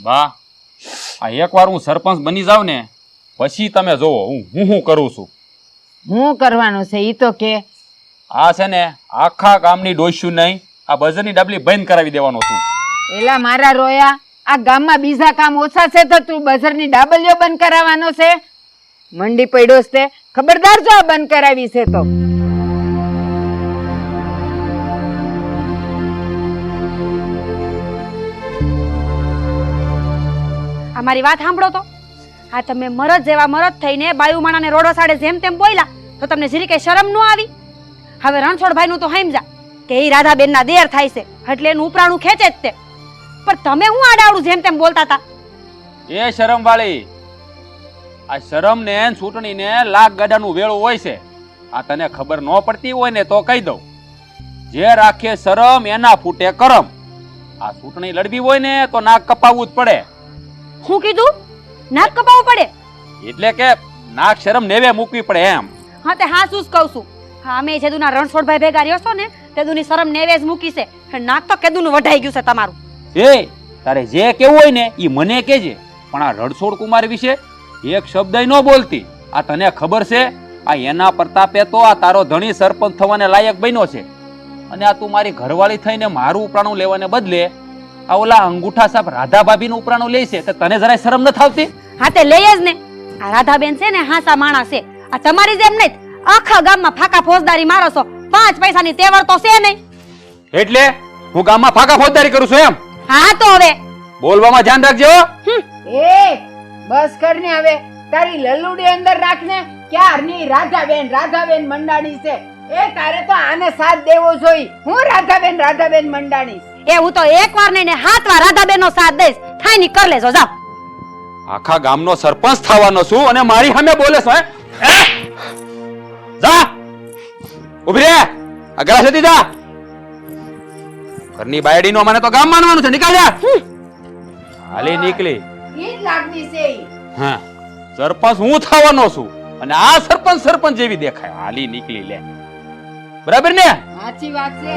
બા આ એકવાર હું સરપંચ બની જાઉં ને પછી તમે જોવો હું કરું છું. હું કરવાનું છે ઈ તો કે. આ છે ને આખા ગામની ડોસ્યું નહીં, આ બજરની ડબલી બંધ કરાવી દેવાનો છું. એલા મારા રોયા, આ ગામમાં બીજા કામ ઓછા છે તો તું બજારની ડાબલીઓ બંધ કરાવવાનો છે? મંડી પડ્યો છે, ખબરદાર જો આ બંધ કરાવી છે તો. અમારી વાત સાંભળો તો. આ તમે મરદ જેવા મરદ થઈને બાયુ માણાને રોડો સાડે જેમ તેમ બોલ્યા તો તમને જરી કઈ શરમ ન આવી? હવે રણછોડભાઈ નું તો સમજા કે એ રાધાબેન ના દેર થાય છે એટલે એનું ઉપરાણું ખેંચે જ તે. પણ તમે હું આડાવડું જેમ તેમ બોલતા હતા. એ શરમ વાળી, આ શરમ ને છૂટણી ને લાખ ગાડાનું વેળું હોય છે. આ તને ખબર ન પડતી હોય ને તો કહી દઉં, જે રાખે શરમ એના ફૂટે કરમ. આ છૂટણી લડવી હોય ને તો નાક કપાવવું જ પડે. હું કીધું? નાક કપાવવું પડે? એટલે કે નાક શરમ નેવે મૂકવી પડે એમ. હા તે હા શું કહું છું. હા અમે જેદુના રણછોડભાઈ ભેગા રહ્યો છો ને તેદુની શરમ નેવે જ મૂકી છે. નાક તો કેદુનું વઢાઈ ગયું છે તમારું. એ તારે જે કેવું હોય ને ઈ મને કેજે, પણ આ રણછોડ કુમાર વિશે એક શબ્દ ન બોલતી. આ તને ખબર છે આ એના પ્રતાપે તો આ તારો ધણી સરપંચ થવાને લાયક બન્યો છે, અને આ તું મારી ઘરવાળી થઈને મારું ઉપરાણું લેવાને બદલે આ ઓલા અંગૂઠા સાપ રાધા ભાભીનું ઉપરાણું લે છે તો તને જરાય શરમ ન થાવતી? હા તે લઈ જ ને. આ રાધાબેન છે ને હાસા માણસ છે. આ તમારી જેમ નહીં, આખા ગામમાં ફાકા ફોજદારી મારો છો. 5 પૈસાની તેવર તો છે નહીં. એટલે હું ગામમાં ફાકા ફોજદારી કરું છું એમ? હા તો હવે બોલવામાં ધ્યાન રાખજો. એ બસ કર ને હવે, તારી લલ્લુડી અંદર રાખને. ક્યારની રાધાબેન મંડાણી છે. એ તારે તો આને સાથ દેવો જોઈએ. હું રાધાબેન મંડાણી. એ હું તો એકવાર નહીં ને 7 વાર રાધાબેન નો સાથ દઈશ. થાય ની કર લેજો જાઓ. આખા ગામનો સરપંચ થવાનો છું અને મારી સામે બોલે છો? જા ઉભી રે, અગરા જતી જા. ઘરની બાયડી નો મને તો ગામ માનવાનું છે. નીકળ જા. હાલી નીકળી. ઈ જ લાગણી છે ઈ. હા, સરપંચ હું થવાનો છું અને આ સરપંચ જેવી દેખાય. હાલી નીકળી લે. બરાબર ને? સાચી વાત છે.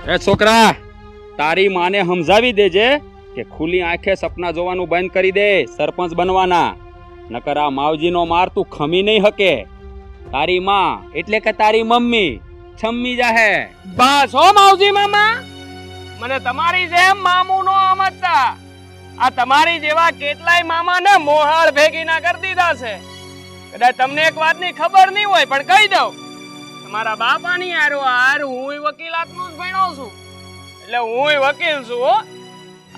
એ છોકરા, તારી માને સમજાવી દેજે કે ખુલ્લી આંખે સપના જોવાનું બંધ કરી દે સરપંચ બનવાના. નકર આ માવજીનો માર તું ખમી નહીં હકે. તારી માં એટલે કે તારી મમ્મી છમ્મી જાહે. બસ હો માવજી મામા, મને તમારી જેમ મામુ નો સમજતા. આ તમારી જેવા કેટલાય મામા ને મોહાળ ભેગી ના કરી દીધા છે. કદાચ તમને એક વાતની ખબર નહીં હોય પણ કહી દઉં, તમારા બાપાની હાર હું વકીલાતનું જ ભણ્યો છું, એટલે હું વકીલ છું હો.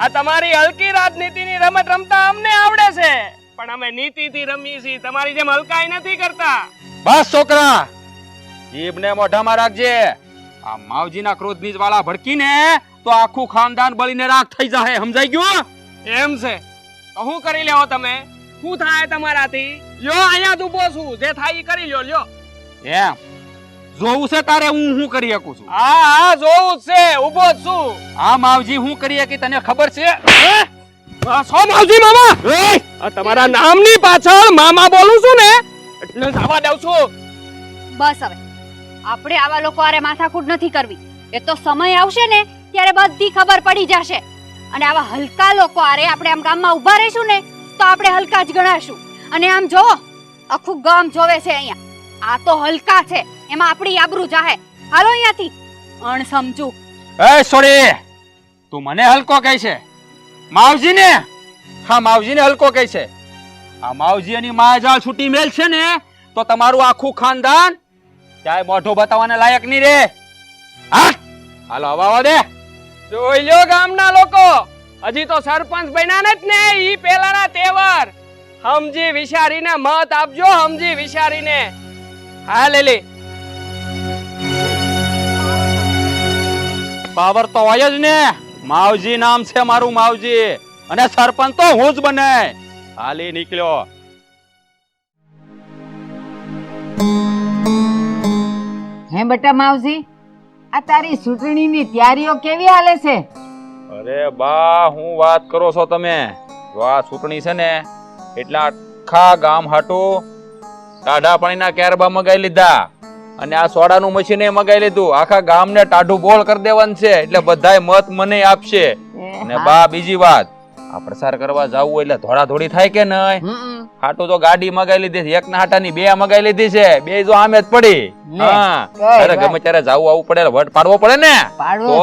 આ તમારી હલકી રાજનીતિની રમત રમતા અમને આવડે છે, પણ અમે નીતિથી રમીએ છીએ. તમારી જેમ હલકાઈ નથી કરતા. બસ છોકરા, જીભને મોઢામાં રાખજે. આ માવજીના ક્રોધની જ્વાળા ભડકીને તો આખું ખાનદાન બળીને રાખ થઈ જાહે. સમજાઈ ગયું? એમ છે તો શું કરી લેવો તમે? શું થાય તમારાથી? લ્યો અહીંયા જ ઊભો છું, જે થાય ઈ કરી લ્યો. લ્યો એમ જોવું છે તારે? હું કરી શકું છું? હા જોવું જ છે, ઊભો જ છું. આ માવજી હું કરી શકી તને ખબર છે? બસ હો માવજી મામા, આ તમારા નામની પાછળ મામા બોલું છું ને એટલે જવા દઉં છું. બસ હવે આપણે આવા લોકો આરે માથાકૂટ નથી કરવી. એ તો સમય આવશે ને ત્યારે બધી ખબર પડી જશે. અને આવા હલકા લોકો આરે આપણે આમ ગામમાં ઊભા રહીશું ને તો આપણે હલકા જ ગણાશું. અને આમ જો આખું ગામ જોવે છે અહીંયા, આ તો હલકા છે, એમાં આપણી આબરૂ જાહે. હાલો અહીંયાથી અણસમજુ. એ છોડી, તું મને હલકો કહે છે? માવજીને? હા, માવજીને હલકો કહે છે. આ માવજી એની માયાજાળ છૂટી મેલ છે ને તો તમારું આખું ખાનદાન ક્યાંય મોઢું બતાવવાને લાયક નહીં રે. હા, હાલો હવા દે. જોઈ લ્યો ગામના લોકો, હજી તો સરપંચ બન્યા નથી ને, ઈ પેલાના તહેવાર. સમજી વિચારીને મત આપજો, સમજી વિચારીને. હા લેલી પાવર તો હોય જ ને. માવજી નામ છે મારું, માવજી. અને સરપંચ તો હું જ બને. હાલી નીકળ્યો. હે બેટા માવજી, આ તારી ચૂંટણીની તૈયારીઓ કેવી હાલે છે? અરે બા, હું વાત કરો છો તમે? જો આ ચૂંટણી છે ને, એટલે આખા ગામ હાટું ટાઢા પાણીના કેરબા મગાઈ લીધા અને આ સોડાનું મશીન મગાઈ લીધું. આખા ગામને ટાઢું બોલ કરી દેવાનું છે, એટલે બધાય મત મને આપશે. અને બા બીજી વાત, આ પ્રસાર કરવા જાવું એટલે ધોળાધોળી થાય કે નહીં? હાટું તો ગાડી મગાઈ લીધી છે, એક ના હાટાની બે મગાઈ લીધી છે. બે જો આમે જ પડી. હા, અરે ગમે ત્યારે જાવું આવવું પડે, વટ પાડવો પડે ને, તો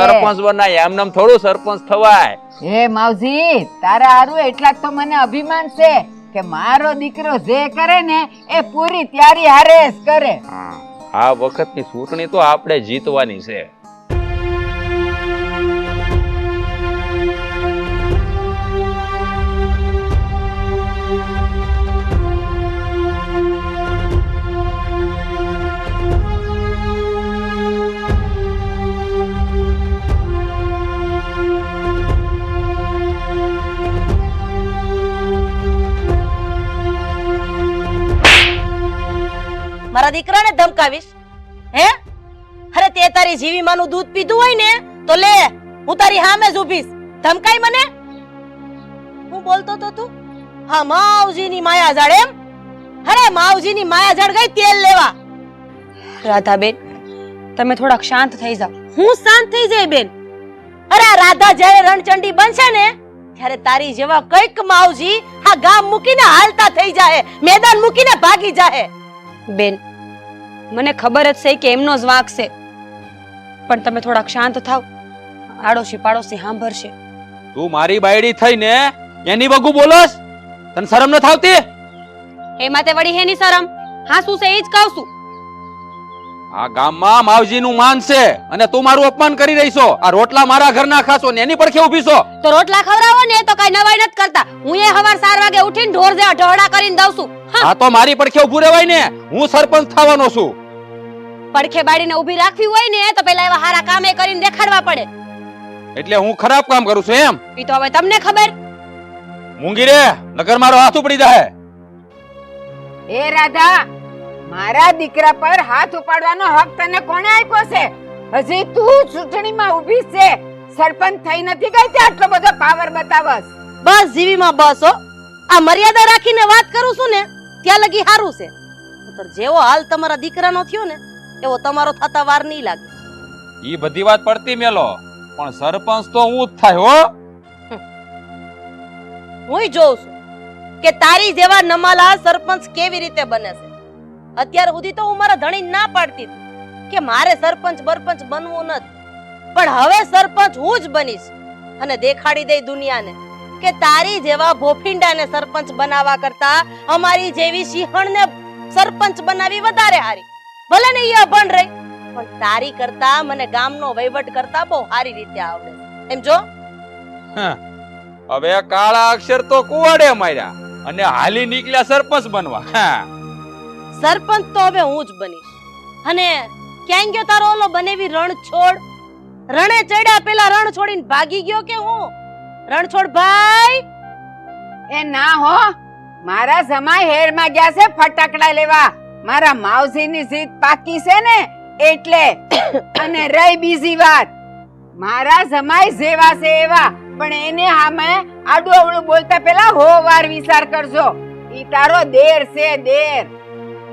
સરપંચ બનાય. એમનેમ થોડું સરપંચ થવાય. હે માવજી, તારા હારું એટલા તો મને અભિમાન છે કે મારો દીકરો જે કરે ને એ પૂરી તૈયારી હારે જ કરે. આ વખતની ચૂંટણી તો આપણે જીતવાની છે. મારા દીકરાને ધમકાવીશ હે? અરે તે તારી જીવી માનું દૂધ પીધું હોય ને તો લે, હું તારી સામે જ ઊભીશ. ધમકાઈ મને? હું બોલતો તો તું? હા, માવજીની માયા ઝાડ એમ? અરે માવજીની માયા ઝાડ ગઈ તેલ લેવા. રાધાબેન, તમે થોડાક શાંત થઈ જાઓ. હું શાંત થઈ જાય બેન? અરે આ રાધા જ્યારે રણચંડી બનશે ને ત્યારે તારી જેવા કઈક માવજી આ ગામ મૂકીને હાલતા થઈ જાય, મેદાન મૂકીને ભાગી જાય. બેન, મને ખબર જ છે કે એમનો જ વાંક છે, પણ તમે થોડાક શાંત થાવ. આડોશી પાડોશી સાંભળશે. તું મારી બાયડી થઈને એની બગુ બોલસ? તને શરમ ન થાવતી? એમાં તે વળી હેની શરમ? હા, શું છે એ જ કહું છું. આ ગામમાં માવજીનું માન છે અને તું મારું અપમાન કરી રહી છો. આ રોટલા મારા ઘરના ખાશો ને એની પડખે ઊભી છો. તો રોટલા ખવડાવો ને તો કઈ નવાઈ નથી કરતા. હું એ હવાર 4 વાગે ઉઠીને ઢોર જેવા ઢોળા કરીને દઉં છું. આ તો મારી પડખે ઊભું રહેવાય ને. હું સરપંચ થવાનો છું. પડખે બાડીને ઊભી રાખવી હોય ને તો પહેલા એવા હારા કામે કરીને દેખાડવા પડે. એટલે હું ખરાબ કામ કરું છું એમ? ઈ તો હવે તમને ખબર. મૂંગી રે, નગર મારો હાથ ઉપડી જાય. એ રાધા, મારા દીકરા પર હાથ ઉપાડવાનો હક તને કોણે આપ્યો છે? હજી તું ચૂંટણીમાં ઊભી છે, સરપંચ થઈ નથી ગઈ તે આટલો બધો પાવર બતાવસ. બસ જીવીમાં બસ હો. આ મર્યાદા રાખીને વાત કરું છું ને ત્યાં લગી હારું છે. જેવો હાલ તમારા દીકરાનો થયો ને એવો તમારો થતા વાર નહીં લાગે. ઈ બધી વાત પડતી મેલો, પણ સરપંચ તો હું જ થાય હો. હું જોઉં છું કે તારી જેવા નમાલા સરપંચ કેવી રીતે બને છે. અત્યાર સુધી તો હું મારા ધણી ના પાડતી હતી કે મારે સરપંચ બરપંચ બનવું નથી, પણ હવે સરપંચ હું જ બનીશ અને દેખાડી દઈ દુનિયાને કે તારી જેવા ભોફિંડાને સરપંચ બનાવવા કરતા અમારી જેવી સિંહણને સરપંચ બનાવી વધારે હારી. ભલે ને એ અભણ રહી, પણ તારી કરતા મને ગામનો વહીવટ કરતા બહુ સારી રીતે આવડે. એમ જો હવે કાળા અક્ષર તો કુવાડે માર્યા અને હાલી નીકળ્યા સરપંચ બનવા. સરપંચ તો હવે હું જ બનીશ. અને ક્યાં ગયો તારો ઓલો બનેવી રણછોડ? રણે ચડ્યા પેલા રણ છોડીને ભાગી ગયો કે હું? રણછોડ ભાઈ, એ ના હો, મારા જમાઈ હેરમાં ગયા છે ફટાકડા લેવા. મારા માવજીની જીત પાકી છે ને એટલે. અને રહી બીજી વાત, મારા જમાઈ જેવા છે એવા, પણ એને સામે આડું અવળું બોલતા પહેલા 100 વાર વિચાર કરજો. ઈ તારો દેર છે, દેર.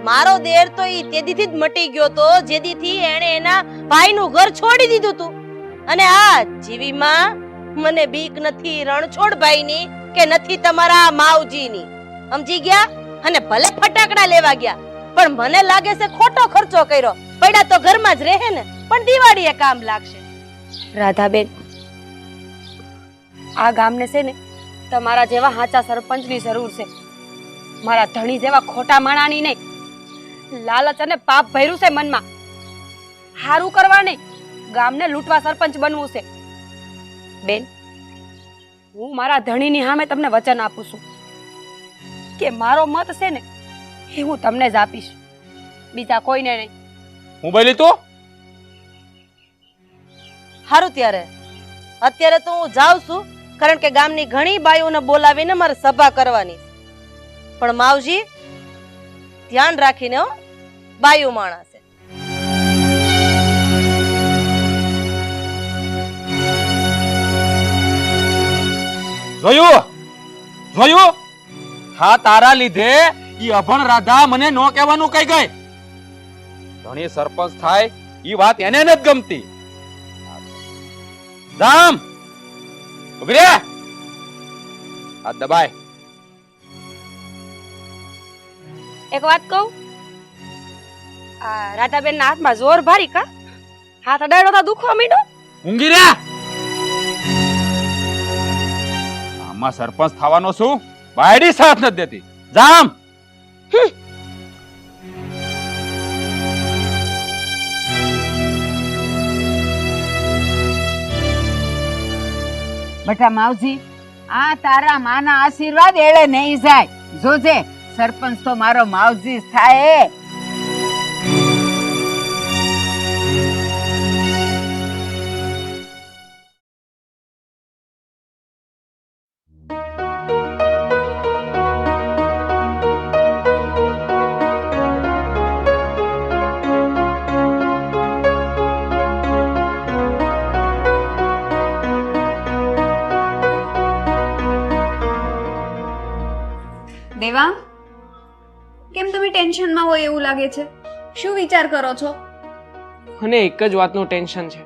મારો દેર તો ઈ તેદીથી જ મટી ગયો તો જેદીથી એણે એના ભાઈનું ઘર છોડી દીધું તું. અને આ જીવીમાં મને બીક નથી રણછોડ ભાઈની કે નથી તમારા માવજીની. સમજી ગયા? અને ભલે ફટાકડા લેવા ગયા, પણ મને લાગે છે ખોટો ખર્ચો કર્યો. પડ્યા તો ઘરમાં જ રહે ને, પણ દિવાળીએ કામ લાગશે. રાધાબેન, આ ગામને છે ને તમારા જેવા હાચા સરપંચની જરૂર છે. મારા ધણી જેવા ખોટા માણાની નહીં. લાલચ અને પાપ ભર્યું છે મનમાં. હારું કરવા નહીં, ગામને લૂંટવા સરપંચ બનવું છે. બેન, હું મારા ધણીની સામે તમને વચન આપું છું કે મારો મત છે ને એ હું તમને જ આપીશ, બીજા કોઈને નહીં. હું બોલી તું? સારું ત્યારે અત્યારે તો હું જાઉં છું, કારણ કે ગામની ઘણી બાઈઓને બોલાવીને મારે સભા કરવાની છે. પણ માવજી ધ્યાન રાખીને હો, બાયું માણસ છે. જોયું હા તારા લીધે ઈ અભણ રાધા મને નો કહેવાનું કઈ ગઈ. ધણી સરપંચ થાય ઈ વાત એને નથી ગમતી. જામ ઉભી રે, હાથ દબાય. એક વાત કહું, આ રાધાબેન ના હાથમાં જોર ભારી કા હાથ અડાડો તો દુખવા માંડ્યો. ઊંઘી રે. આમાં સરપંચ થવાનો શું? બાયડી સાથ નથી દેતી. જામ બટા માવજી, આ તારા માના આશીર્વાદ એળે નહીં જાય. જોજે સરપંચ તો મારો માવજી જ થાય. દેવા, કેમ તમે ટેન્શનમાં હોય એવું લાગે છે? શું વિચાર કરો છો? મને એક જ વાતનું ટેન્શન છે.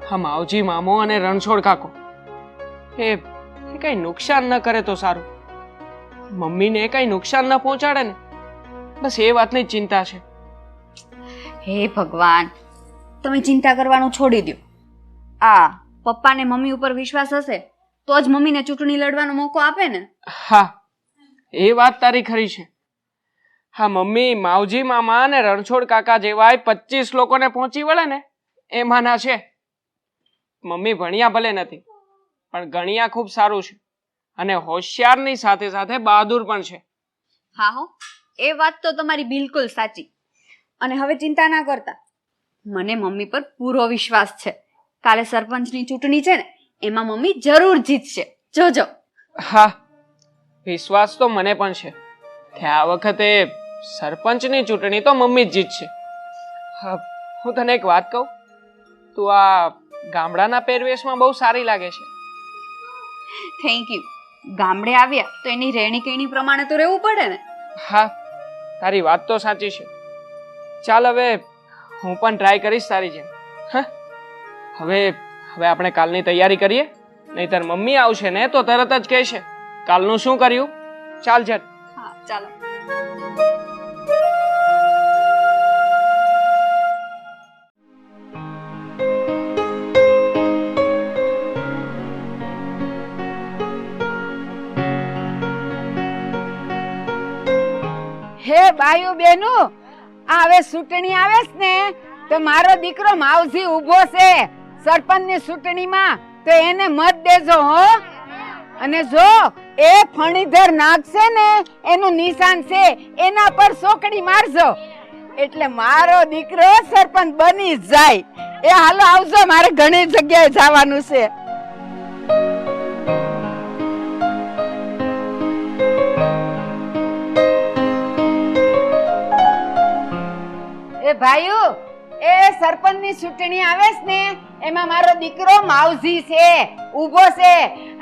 હા, માવજી મામો અને રણછોડ કાકો એ કઈ નુકસાન ન કરે તો સારું. મમ્મીને કઈ નુકસાન ન પહોંચાડે ને, બસ એ વાતની જ ચિંતા છે. હે ભગવાન, તમે ચિંતા કરવાનું છોડી દો. આ પપ્પાને મમ્મી ઉપર વિશ્વાસ હશે તો જ મમ્મીને ચૂંટણી લડવાનો મોકો આપે ને. હા, એ વાત તારી ખરી છે. હા, મમ્મી માવજી મામા અને રણછોડ કાકા જેવા 25 લોકોને પહોંચી વળે ને એમાંના છે. મમ્મી ભણ્યા ભલે નથી, પણ ગણ્યા ખૂબ સારું છે અને હોશિયારની સાથે સાથે બહાદુર પણ છે. હા હો, એ વાત તો તમારી બિલકુલ સાચી. અને હવે ચિંતા ના કરતા, મને મમ્મી પર પૂરો વિશ્વાસ છે. કાલે સરપંચની ચૂંટણી છે ને, એમાં મમ્મી જરૂર જીતશે, જોજો. હા, વિશ્વાસ તો મને પણ છે કે આ વખતે સરપંચની ચૂંટણી તો મમ્મી જ જીતશે. હા, હું તને એક વાત કહું, તું આ ગામડાના પહેરવેશમાં બહુ સારી લાગે છે. Thank you. ગામડે આવ્યા તો એની રહેણી કહેણી પ્રમાણે તો રહેવું પડે ને. હા, તારી વાત તો સાચી છે. ચાલ હવે હું પણ ટ્રાય કરીશ તારી જેમ. હા, હવે આપણે કાલની તૈયારી કરીએ, નહીતર મમ્મી આવશે ને તો તરત જ કહેશે કાલનું શું કર્યું. ચાલ જટ. હા, ચાલો. હે બાયુ બેનુ, આ હવે ચૂંટણી આવે છે ને તો મારો દીકરો માવજી ઊભો છે સરપંચની ચૂંટણીમાં, તો એને મત દેજો હો. અને જો એ ફણીધર નાખશે ને એનું નિશાન છે, એના પર સોકડી મારજો એટલે મારો દીકરો સરપંચ બની જાય. એ હાલો આવજો, મારે ઘણી જગ્યાએ જવાનું છે. એ ભાઈઓ, એ સરપંચની ચૂંટણી આવે છે ને એમાં મારો દીકરો માવજી છે ઊભો છે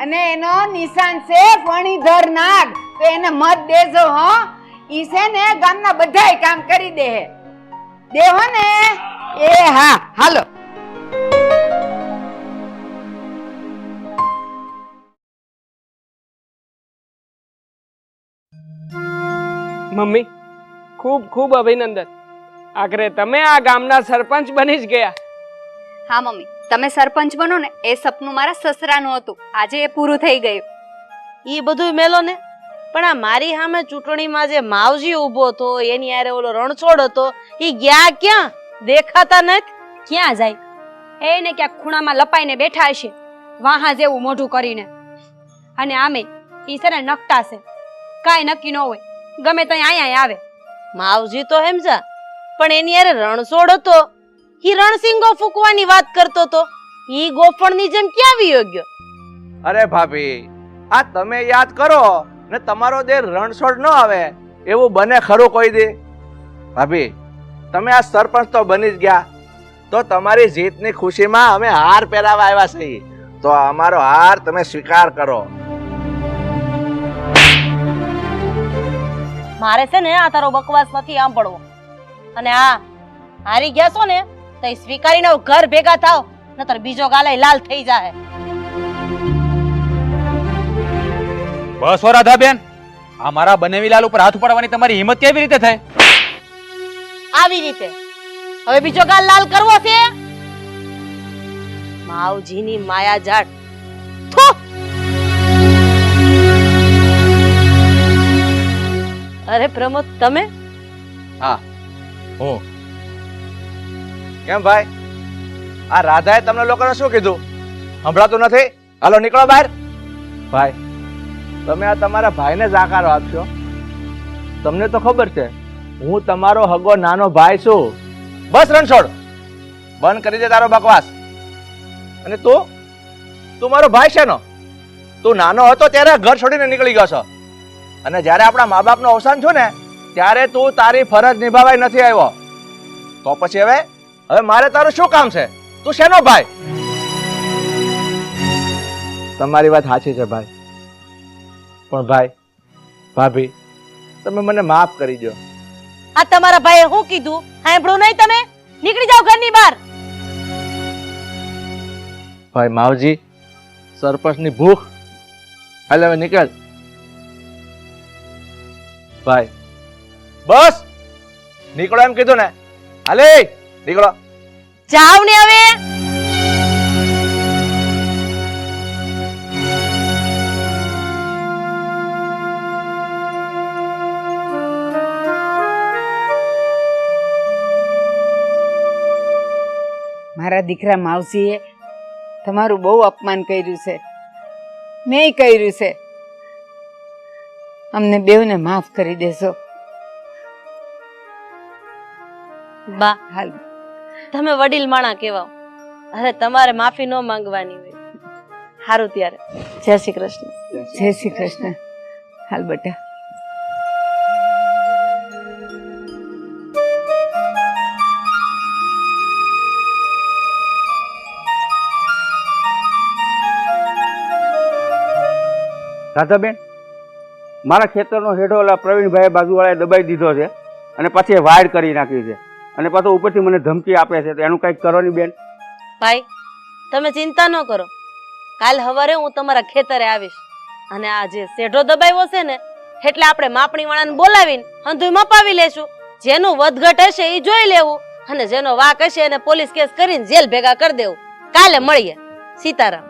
અને એનો નિશાન છે ફણીધર નાગ, તો એને મત દેજો હો. ઈ છે ને ગામના બધાય કામ કરી દે. દેહો ને? એ હા, હાલો. મમ્મી, ખૂબ ખૂબ અભિનંદન. આખરે તમે આ ગામના સરપંચ બની જ ગયા. હા મમ્મી, તમે સરપંચ બનો ને એ સપનું મારા સસરાનું હતું, આજે એ પૂરું થઈ ગયું. ઈ બધું મેલો ને, પણ આ મારી સામે ચૂંટણીમાં જે માવજી ઊભો હતો, એની હારે ઓલો રણછોડ હતો, ઈ ગયા ક્યાં? દેખાતા નથી. ક્યાં જાય? એને ક્યાંક ખૂણામાં લપાઈને બેઠા હશે, વાહા જેવું મોઢું કરીને. અને આમે ઈ છે ને નકટા છે, કાંઈ નક્કી ન હોય, ગમે ત્યાં અહીંયા આવે. માવજી તો સમજા, પણ એની હારે રણછોડ હતો, ઈ રણસિંગો ફૂંકવાની વાત કરતો તો ઈ ગોફણની જેમ ક્યાં વિયો ગયો? અરે ભાભી, આ તમે યાદ કરો ને તમારો દેર રણછોડ ન આવે એવું બને ખરું કોઈ દે? ભાભી, તમે આ સરપંચ તો બની જ ગયા, તો તમારી જીતની ખુશીમાં અમે હાર પહેરાવા આવ્યા છીએ, તો અમારો હાર તમે સ્વીકાર કરો. મારે છે ને આ તારો બકવાસ નથી સાંભળવો. અને આ હારી ગયા છો ને તો ઈ સ્વીકારીને ઘર ભેગા થાવ, નતર બીજો ગાલાય લાલ થઈ જાય. બસ હો રાધાબેન, આ મારા બનેવી લાલ ઉપર હાથ ઉપાડવાની તમારી હિંમત કેવી રીતે થઈ? આવી રીતે હવે બીજો ગાલ લાલ કરવો છે? માવજીની માયા જાટ. થુ! અરે પ્રમોદ, તમે? હા હું. કેમ ભાઈ, આ રાધાએ તમને લોકોને શું કીધું? સંભળાતું નથી? હાલો નીકળો બહાર. ભાઈ, તમે આ તમારા ભાઈને જ આકારો આપશો? તમને તો ખબર છે હું તમારો હગો નાનો ભાઈ છું. બસ રણછોડ, બંધ કરી દે તારો બકવાસ. અને તું મારો ભાઈ છે નો? તું નાનો હતો ત્યારે ઘર છોડીને નીકળી ગયો છો, અને જ્યારે આપણા મા બાપનું અવસાન થયું ને ત્યારે તું તારી ફરજ નિભાવાય નથી આવ્યો. તો પછી હવે મારે તારું શું કામ છે? તું શેનો ભાઈ? તમારી વાત સાચી છે ભાઈ, પણ ભાઈ ભાભી તમે મને માફ કરી દો. આ તમારા ભાઈએ શું કીધું સાંભળ્યું નહીં તમે? નીકળી જાઓ ઘરની બહાર. ભાઈ માવજી, સરપંચની ભૂખ. હાલે હવે નીકળ. ભાઈ બસ નીકળો એમ કીધું ને. હાલે નીકળો. જાવ ને હવે. મારા દીકરા માવસીએ તમારું બહુ અપમાન કર્યું છે, મેં કર્યું છે. અમને બેવને માફ કરી દેશો. બા, હાલ તમે વડીલ માણા કહેવાઓ. અરે તમારે માફી ન માંગવાની હોય. સારું ત્યારે જય શ્રી કૃષ્ણ. જય શ્રી કૃષ્ણ. હાલ બેટા. રાધાબેન, મારા ખેતરનો હેઠો ઓલા પ્રવીણભાઈ બાજુવાળાએ દબાઈ દીધો છે અને પછી વાયર કરી નાખી છે, અને પાછો ઉપરથી મને ધમકી આપે છે. તો એનું કંઈક કરો ની બેન. ભાઈ, તમે ચિંતા ન કરો. કાલ સવારે હું તમારા ખેતરે આવીશ, અને આ જે શેઢો દબાવ્યો છે ને એટલે આપણે માપણી વાળાને બોલાવીને અંધું મપાવી લેશું. જેનું વધઘટ હશે એ જોઈ લેવું, અને જેનો વાક હશે એને પોલીસ કેસ કરીને જેલ ભેગા કરી દેવું. કાલે મળીએ. સીતારામ.